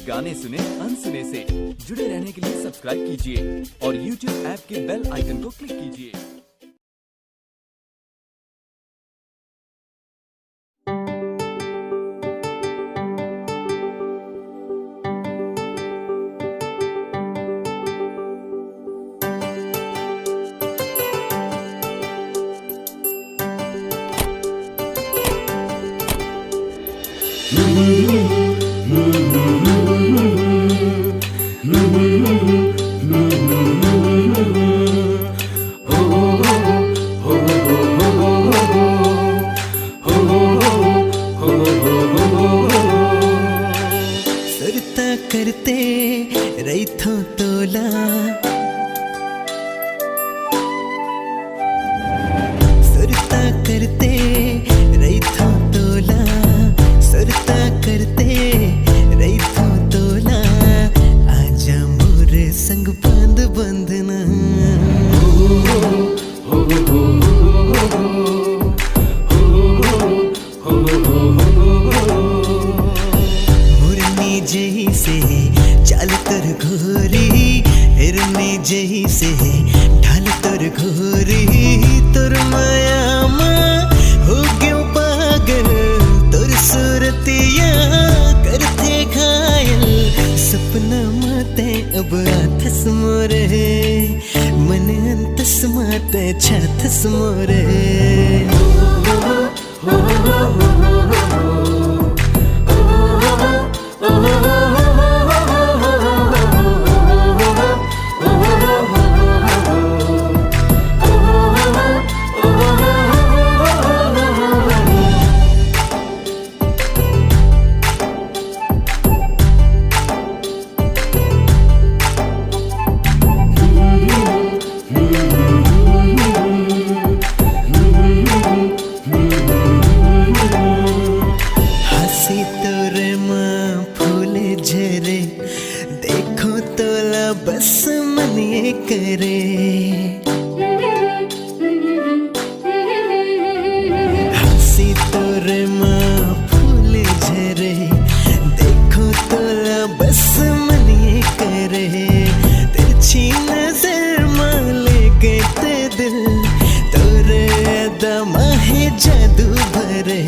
गाने सुने अनसुने से। जुड़े रहने के लिए सब्सक्राइब कीजिए और YouTube ऐप के बेल आइकन को क्लिक कीजिए। सुरता करते रैथों तोला, सुरता करते रैथों तोला, सुरता करते रैथों तोला। आजा मोरे संग बांध बंधना, मुरनी जही से चाल तर घोरी, हिरनी जही से ढाल तर घोरी। तोर माया माँ हो गयो पागल, तोर सूरतिया करते घायल। सपना माते अब आथस मोरे, मन अंतस माते छाथस मोरे। देखो तोला बस मन ये करे, हंसी तोरे माँ फूल झरे। देखो तोला बस मन ये करे, तिरछी नजर माँ ले गए ते दिल। तोरे अदा माहे जादू भरे।